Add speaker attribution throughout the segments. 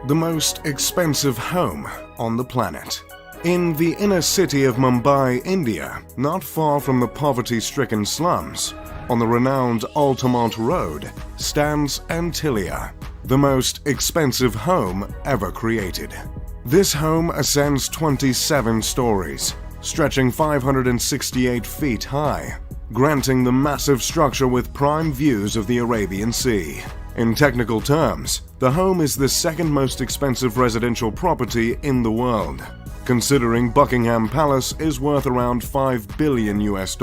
Speaker 1: the most expensive home on the planet. In the inner city of Mumbai, India, not far from the poverty-stricken slums, on the renowned Altamont Road, stands Antilia, the most expensive home ever created. This home ascends 27 stories, stretching 568 feet high, granting the massive structure with prime views of the Arabian Sea. In technical terms, the home is the second most expensive residential property in the world, considering Buckingham Palace is worth around $5 billion US.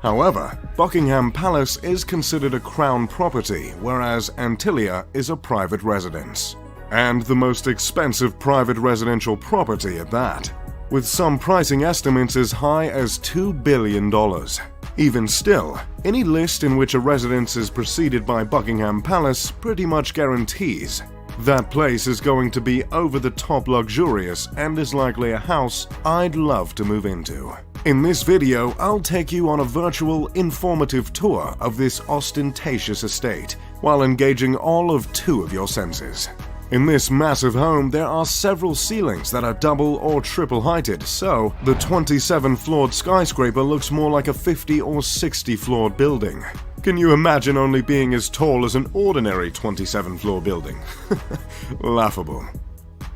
Speaker 1: However, Buckingham Palace is considered a crown property, whereas Antilia is a private residence. And the most expensive private residential property at that, with some pricing estimates as high as $2 billion. Even still, any list in which a residence is preceded by Buckingham Palace pretty much guarantees that place is going to be over-the-top luxurious and is likely a house I'd love to move into. In this video, I'll take you on a virtual, informative tour of this ostentatious estate, while engaging all of 2 of your senses. In this massive home, there are several ceilings that are double or triple heighted, so the 27-floored skyscraper looks more like a 50 or 60-floored building. Can you imagine only being as tall as an ordinary 27-floor building? Laughable.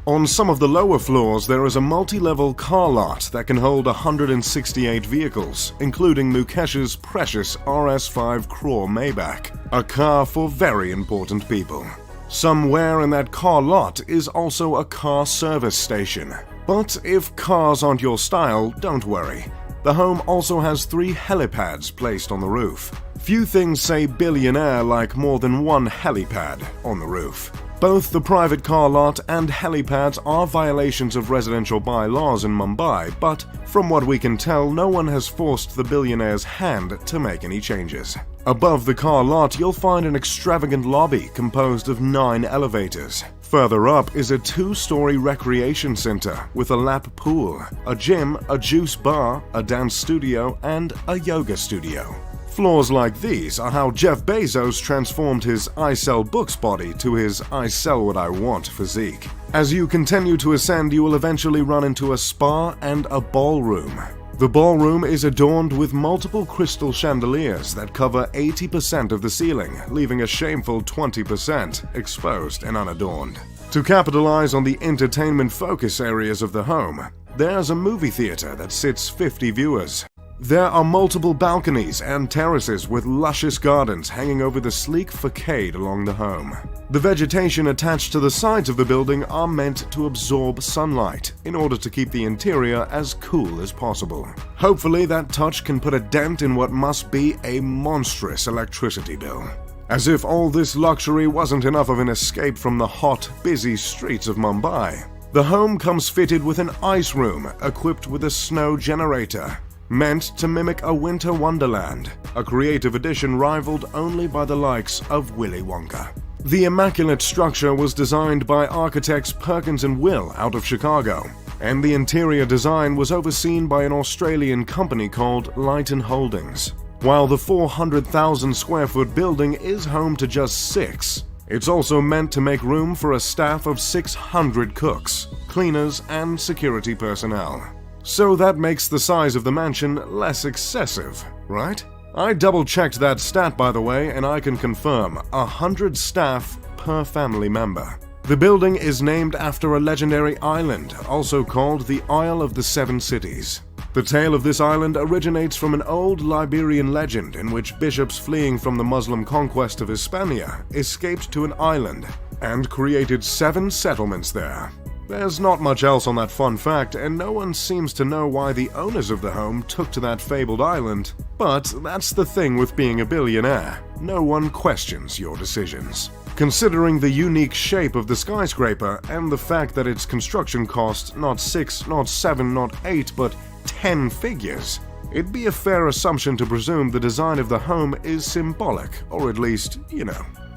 Speaker 1: On some of the lower floors, there is a multi-level car lot that can hold 168 vehicles, including Mukesh's precious RS5 Crore Maybach, a car for very important people. Somewhere in that car lot is also a car service station. But if cars aren't your style, don't worry. The home also has 3 helipads placed on the roof. Few things say billionaire like more than one helipad on the roof. Both the private car lot and helipads are violations of residential bylaws in Mumbai, but from what we can tell, no one has forced the billionaire's hand to make any changes. Above the car lot, you'll find an extravagant lobby composed of 9 elevators. Further up is a 2-story recreation center with a lap pool, a gym, a juice bar, a dance studio, and a yoga studio. Floors like these are how Jeff Bezos transformed his I sell books body to his I sell what I want physique. As you continue to ascend, you will eventually run into a spa and a ballroom. The ballroom is adorned with multiple crystal chandeliers that cover 80% of the ceiling, leaving a shameful 20% exposed and unadorned. To capitalize on the entertainment focus areas of the home, there's a movie theater that sits 50 viewers. There are multiple balconies and terraces with luscious gardens hanging over the sleek facade along the home. The vegetation attached to the sides of the building are meant to absorb sunlight in order to keep the interior as cool as possible. Hopefully that touch can put a dent in what must be a monstrous electricity bill. As if all this luxury wasn't enough of an escape from the hot, busy streets of Mumbai, the home comes fitted with an ice room equipped with a snow generator, meant to mimic a winter wonderland, a creative addition rivaled only by the likes of Willy Wonka. The immaculate structure was designed by architects Perkins & Will out of Chicago, and the interior design was overseen by an Australian company called Lighton Holdings. While the 400,000 square foot building is home to just 6, it's also meant to make room for a staff of 600 cooks, cleaners, and security personnel. So that makes the size of the mansion less excessive, right? I double-checked that stat, by the way, and I can confirm 100 staff per family member. The building is named after a legendary island, also called the Isle of the Seven Cities. The tale of this island originates from an old Liberian legend in which bishops fleeing from the Muslim conquest of Hispania escaped to an island and created 7 settlements there. There's not much else on that fun fact, and no one seems to know why the owners of the home took to that fabled island. But that's the thing with being a billionaire. No one questions your decisions. Considering the unique shape of the skyscraper and the fact that its construction cost not 6, not 7, not 8, but 10 figures, it'd be a fair assumption to presume the design of the home is symbolic, or at least,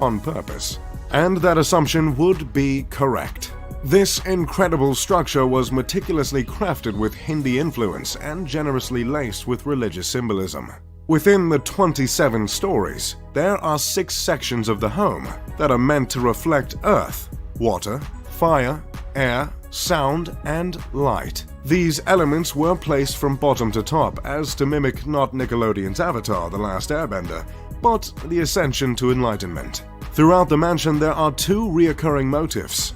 Speaker 1: on purpose. And that assumption would be correct. This incredible structure was meticulously crafted with Hindi influence and generously laced with religious symbolism. Within the 27 stories, there are 6 sections of the home that are meant to reflect earth, water, fire, air, sound, and light. These elements were placed from bottom to top as to mimic not Nickelodeon's Avatar: The Last Airbender, but the ascension to enlightenment. Throughout the mansion there are two reoccurring motifs: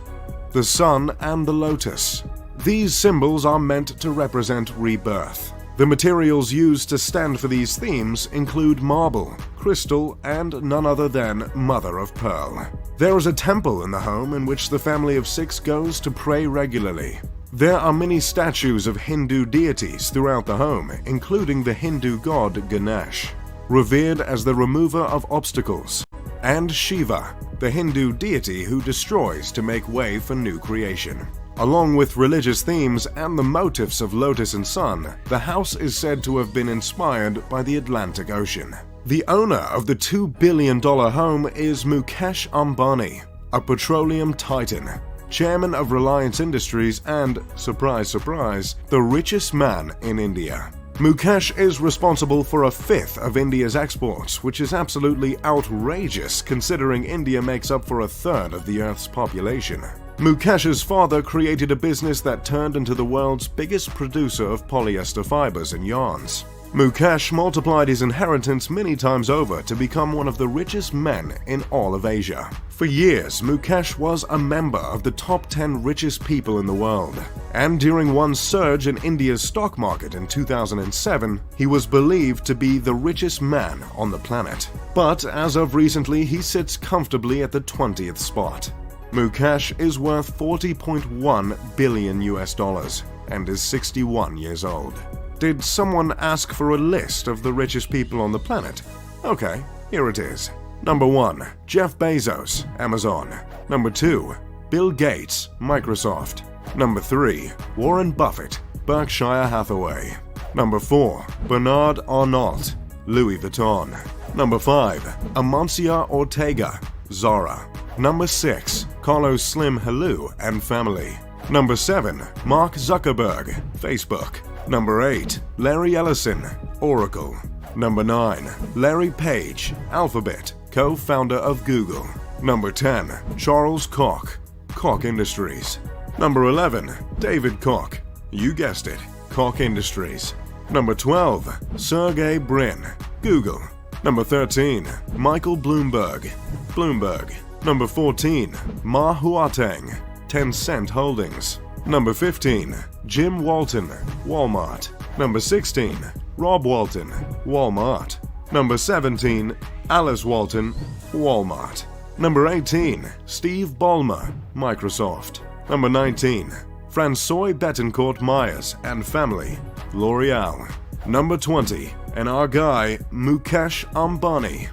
Speaker 1: the sun and the lotus. These symbols are meant to represent rebirth. The materials used to stand for these themes include marble, crystal, and none other than mother of pearl. There is a temple in the home in which the family of 6 goes to pray regularly. There are many statues of Hindu deities throughout the home, including the Hindu god Ganesh, revered as the remover of obstacles, and Shiva, the Hindu deity who destroys to make way for new creation. Along with religious themes and the motifs of lotus and sun, the house is said to have been inspired by the Atlantic Ocean. The owner of the $2 billion home is Mukesh Ambani, a petroleum titan, chairman of Reliance Industries and, surprise surprise, the richest man in India. Mukesh is responsible for 1/5 of India's exports, which is absolutely outrageous considering India makes up for 1/3 of the Earth's population. Mukesh's father created a business that turned into the world's biggest producer of polyester fibers and yarns. Mukesh multiplied his inheritance many times over to become one of the richest men in all of Asia. For years, Mukesh was a member of the top 10 richest people in the world, and during one surge in India's stock market in 2007, he was believed to be the richest man on the planet. But as of recently, he sits comfortably at the 20th spot. Mukesh is worth $40.1 billion and is 61 years old. Did someone ask for a list of the richest people on the planet? Okay, here it is. Number 1. Jeff Bezos, Amazon. Number 2. Bill Gates, Microsoft. Number 3. Warren Buffett, Berkshire Hathaway. Number 4. Bernard Arnault, Louis Vuitton. Number 5. Amancio Ortega, Zara. Number 6. Carlos Slim Helou and family. Number 7. Mark Zuckerberg, Facebook. Number 8. Larry Ellison, Oracle. Number 9. Larry Page, Alphabet, co-founder of Google. Number 10. Charles Koch, Koch Industries. Number 11. David Koch, you guessed it, Koch Industries. Number 12. Sergey Brin, Google. Number 13. Michael Bloomberg, Bloomberg. Number 14. Ma Huateng, Tencent Holdings. Number 15. Jim Walton, Walmart. Number 16. Rob Walton, Walmart. Number 17. Alice Walton, Walmart. Number 18. Steve Ballmer, Microsoft. Number 19. François Bettencourt Myers and family, L'Oreal. Number 20. And our guy, Mukesh Ambani.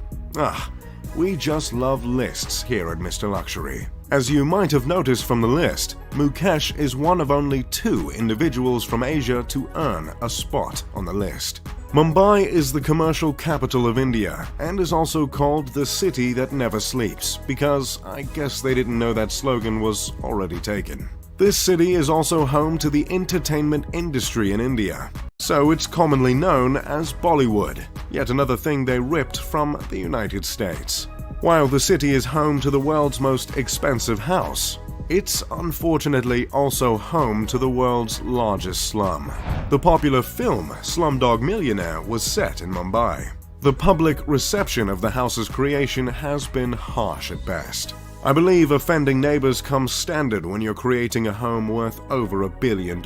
Speaker 1: We just love lists here at Mr. Luxury. As you might have noticed from the list, Mukesh is one of only 2 individuals from Asia to earn a spot on the list. Mumbai is the commercial capital of India and is also called the city that never sleeps because I guess they didn't know that slogan was already taken. This city is also home to the entertainment industry in India, so it's commonly known as Bollywood, yet another thing they ripped from the United States. While the city is home to the world's most expensive house, it's unfortunately also home to the world's largest slum. The popular film Slumdog Millionaire was set in Mumbai. The public reception of the house's creation has been harsh at best. I believe offending neighbors comes standard when you're creating a home worth over $1 billion,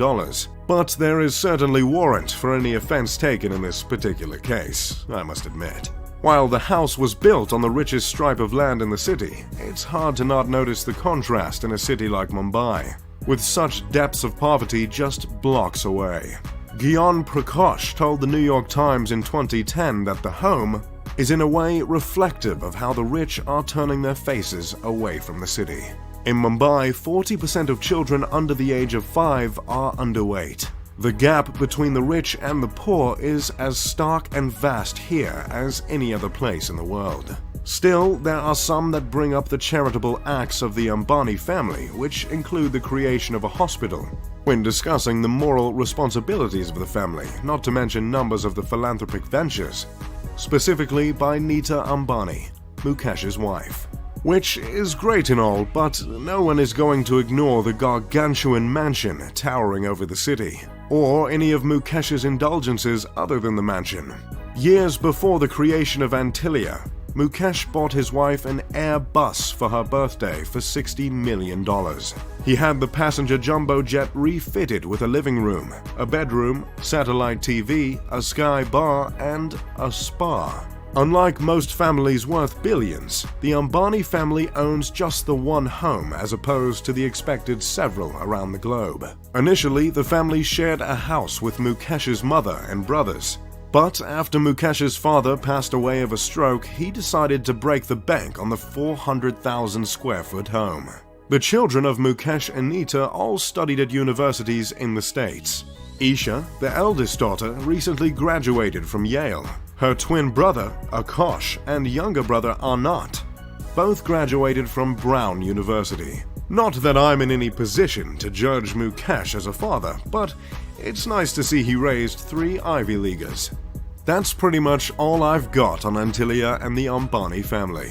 Speaker 1: but there is certainly warrant for any offense taken in this particular case, I must admit. While the house was built on the richest stripe of land in the city, it's hard to not notice the contrast in a city like Mumbai, with such depths of poverty just blocks away. Gyan Prakash told the New York Times in 2010 that the home is in a way reflective of how the rich are turning their faces away from the city. In Mumbai, 40% of children under the age of 5 are underweight. The gap between the rich and the poor is as stark and vast here as any other place in the world. Still, there are some that bring up the charitable acts of the Ámbani family, which include the creation of a hospital, when discussing the moral responsibilities of the family, not to mention numbers of the philanthropic ventures, specifically by Nita Ámbani, Mukesh's wife. Which is great and all, but no one is going to ignore the gargantuan mansion towering over the city, or any of Mukesh's indulgences other than the mansion. Years before the creation of Antilia, Mukesh bought his wife an Airbus for her birthday for $60 million. He had the passenger jumbo jet refitted with a living room, a bedroom, satellite TV, a sky bar, and a spa. Unlike most families worth billions, the Ámbani family owns just the one home as opposed to the expected several around the globe. Initially, the family shared a house with Mukesh's mother and brothers. But after Mukesh's father passed away of a stroke, he decided to break the bank on the 400,000 square foot home. The children of Mukesh and Nita all studied at universities in the States. Isha, the eldest daughter, recently graduated from Yale. Her twin brother, Akash, and younger brother, Anat, both graduated from Brown University. Not that I'm in any position to judge Mukesh as a father, but it's nice to see he raised 3 Ivy Leaguers. That's pretty much all I've got on Antilia and the Ámbani family.